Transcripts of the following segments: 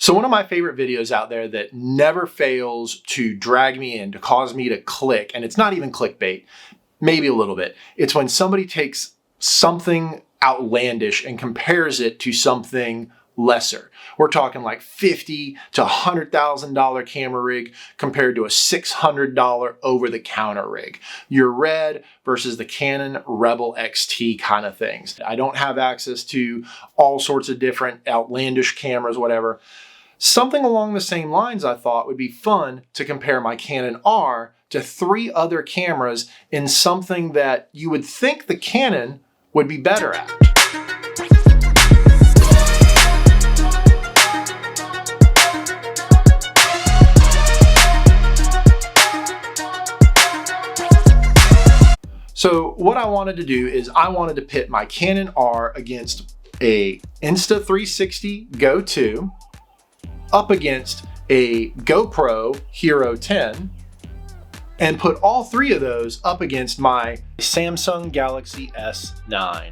So one of my favorite videos out there that never fails to drag me in, to cause me to click, and it's not even clickbait, maybe a little bit. It's when somebody takes something outlandish and compares it to something lesser. We're talking like $50,000 to $100,000 camera rig compared to a $600 over-the-counter rig. Your Red versus the Canon Rebel XT kind of things. I don't have access to all sorts of different outlandish cameras, whatever. Something along the same lines I thought would be fun to compare my Canon R to 3 other cameras in something that you would think the Canon would be better at. So what I wanted to do is I wanted to pit my Canon R against a Insta360 Go 2, up against a GoPro Hero 10, and put all 3 of those up against my Samsung Galaxy S9.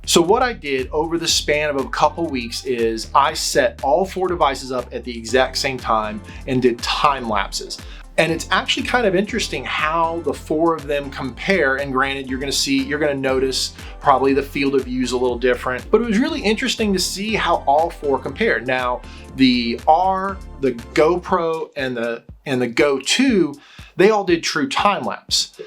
So what I did over the span of a couple weeks is I set all 4 devices up at the exact same time and did time lapses. And it's actually kind of interesting how the 4 of them compare. And granted, you're gonna notice probably the field of view is a little different, but it was really interesting to see how all 4 compared. Now, the R, the GoPro, and the Go 2, they all did true time lapse.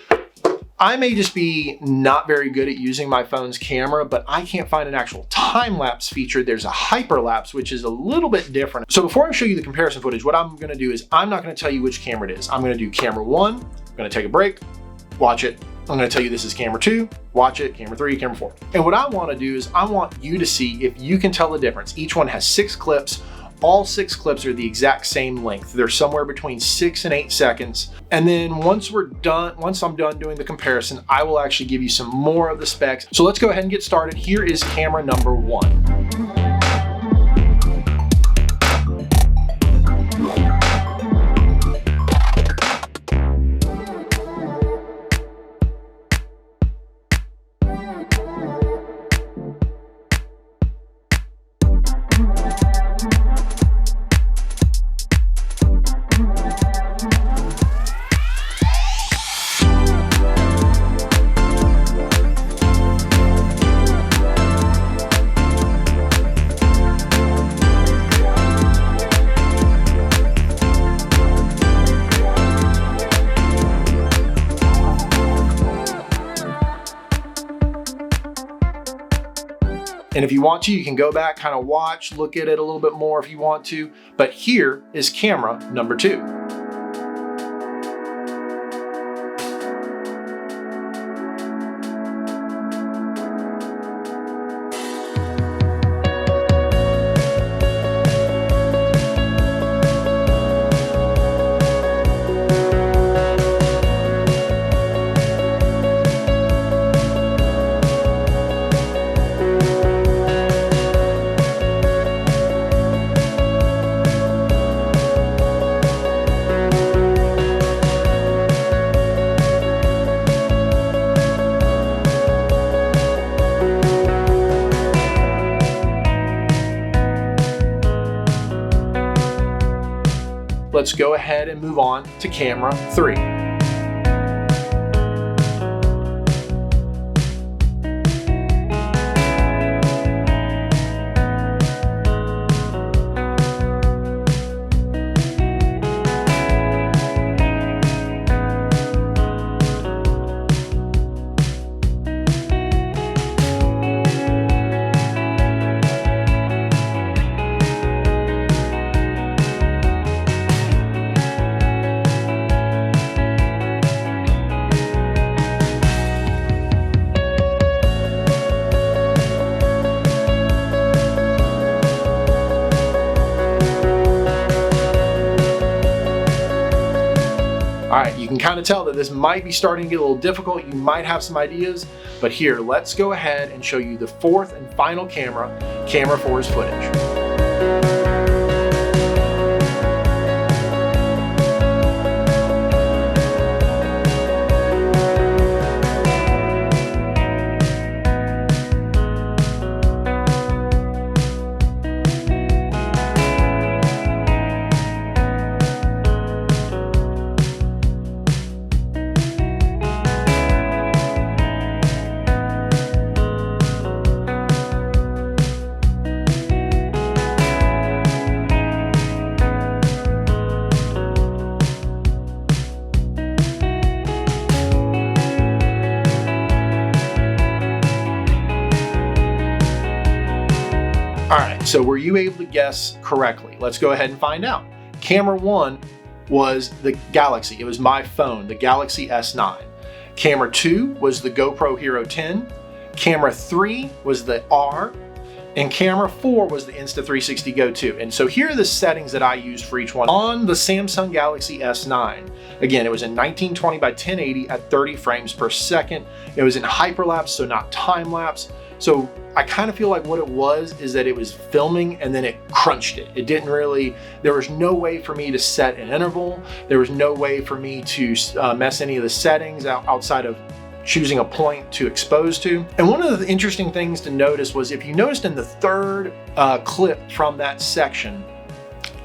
I may just be not very good at using my phone's camera, but I can't find an actual time-lapse feature. There's a hyperlapse, which is a little bit different. So before I show you the comparison footage, what I'm gonna do is I'm not gonna tell you which camera it is. I'm gonna do camera 1, I'm gonna take a break, watch it. I'm gonna tell you this is camera 2, watch it, camera 3, camera 4. And what I wanna do is I want you to see if you can tell the difference. Each one has 6 clips. All 6 clips are the exact same length. They're somewhere between 6 and 8 seconds. And then once I'm done doing the comparison, I will actually give you some more of the specs. So let's go ahead and get started. Here is camera number 1. And if you want to, you can go back, kind of watch, look at it a little bit more if you want to. But here is camera number 2. Let's go ahead and move on to camera 3. All right, you can kind of tell that this might be starting to get a little difficult. You might have some ideas, but here, let's go ahead and show you the 4th and final camera, camera 4's footage. So were you able to guess correctly? Let's go ahead and find out. Camera 1 was the Galaxy. It was my phone, the Galaxy S9. Camera 2 was the GoPro Hero 10. Camera 3 was the R. And camera 4 was the Insta360 Go 2. And so here are the settings that I used for each one. On the Samsung Galaxy S9, again, it was in 1920 by 1080 at 30 frames per second. It was in hyperlapse, so not time lapse. So I kind of feel like what it was is that it was filming and then it crunched it. It didn't really, there was no way for me to set an interval. There was no way for me to mess any of the settings outside of choosing a point to expose to. And one of the interesting things to notice was, if you noticed in the third clip from that section,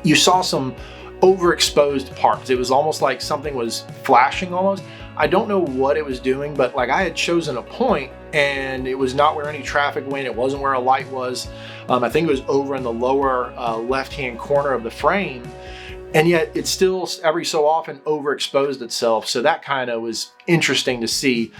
you saw some overexposed parts. It was almost like something was flashing almost. I don't know what it was doing, but like I had chosen a point and it was not where any traffic went. It wasn't where a light was. I think it was over in the lower left-hand corner of the frame. And yet it still every so often overexposed itself. So that kind of was interesting to see.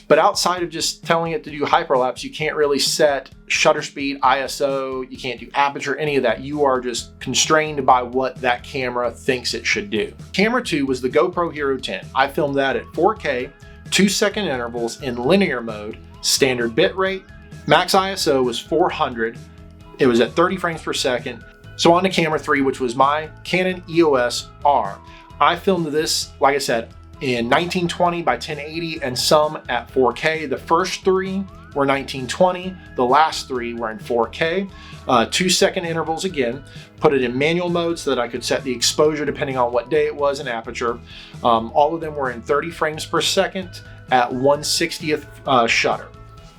But outside of just telling it to do hyperlapse, you can't really set shutter speed, ISO, you can't do aperture, any of that. You are just constrained by what that camera thinks it should do. Camera 2 was the GoPro Hero 10. I filmed that at 4K, 2-second intervals in linear mode, standard bitrate. Max ISO was 400. It was at 30 frames per second. So on to camera 3, which was my Canon EOS R. I filmed this, like I said, in 1920 by 1080 and some at 4K. The first 3 were 1920, the last 3 were in 4K. 2-second intervals again, put it in manual mode so that I could set the exposure depending on what day it was and aperture. All of them were in 30 frames per second at 1/60th shutter.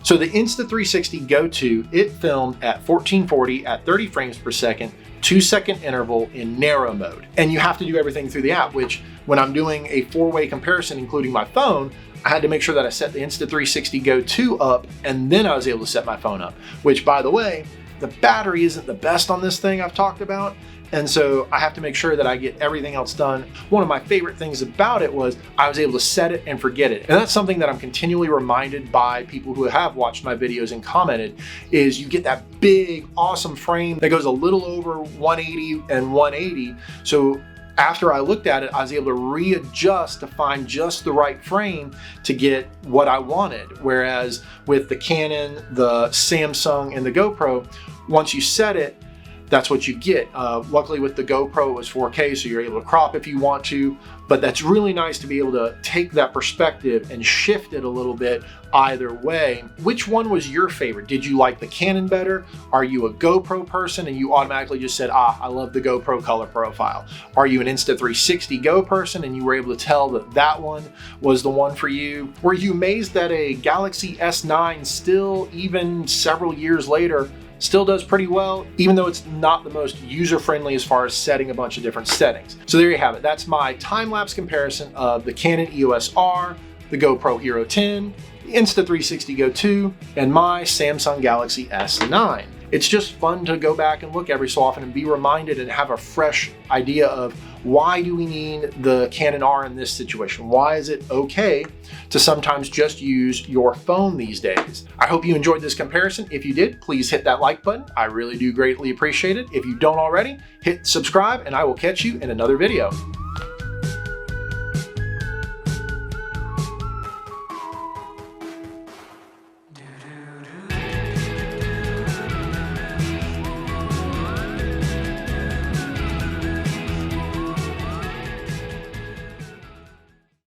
So the Insta360 Go 2, it filmed at 1440 at 30 frames per second, 2-second interval in narrow mode. And you have to do everything through the app, which when I'm doing a 4-way comparison, including my phone, I had to make sure that I set the Insta360 Go 2 up, and then I was able to set my phone up, which, by the way, the battery isn't the best on this thing I've talked about. And so I have to make sure that I get everything else done. One of my favorite things about it was I was able to set it and forget it. And that's something that I'm continually reminded by people who have watched my videos and commented, is you get that big, awesome frame that goes a little over 180 and 180. So after I looked at it, I was able to readjust to find just the right frame to get what I wanted. Whereas with the Canon, the Samsung, and the GoPro, once you set it, that's what you get. Luckily with the GoPro, it was 4K, so you're able to crop if you want to, but that's really nice to be able to take that perspective and shift it a little bit either way. Which one was your favorite? Did you like the Canon better? Are you a GoPro person and you automatically just said, I love the GoPro color profile? Are you an Insta360 Go person and you were able to tell that that one was the one for you? Were you amazed that a Galaxy S9 still, even several years later, still does pretty well, even though it's not the most user-friendly as far as setting a bunch of different settings? So there you have it. That's my time-lapse comparison of the Canon EOS R, the GoPro Hero 10, the Insta360 Go 2, and my Samsung Galaxy S9. It's just fun to go back and look every so often and be reminded and have a fresh idea of, why do we need the Canon R in this situation? Why is it okay to sometimes just use your phone these days? I hope you enjoyed this comparison. If you did, please hit that like button. I really do greatly appreciate it. If you don't already, hit subscribe and I will catch you in another video.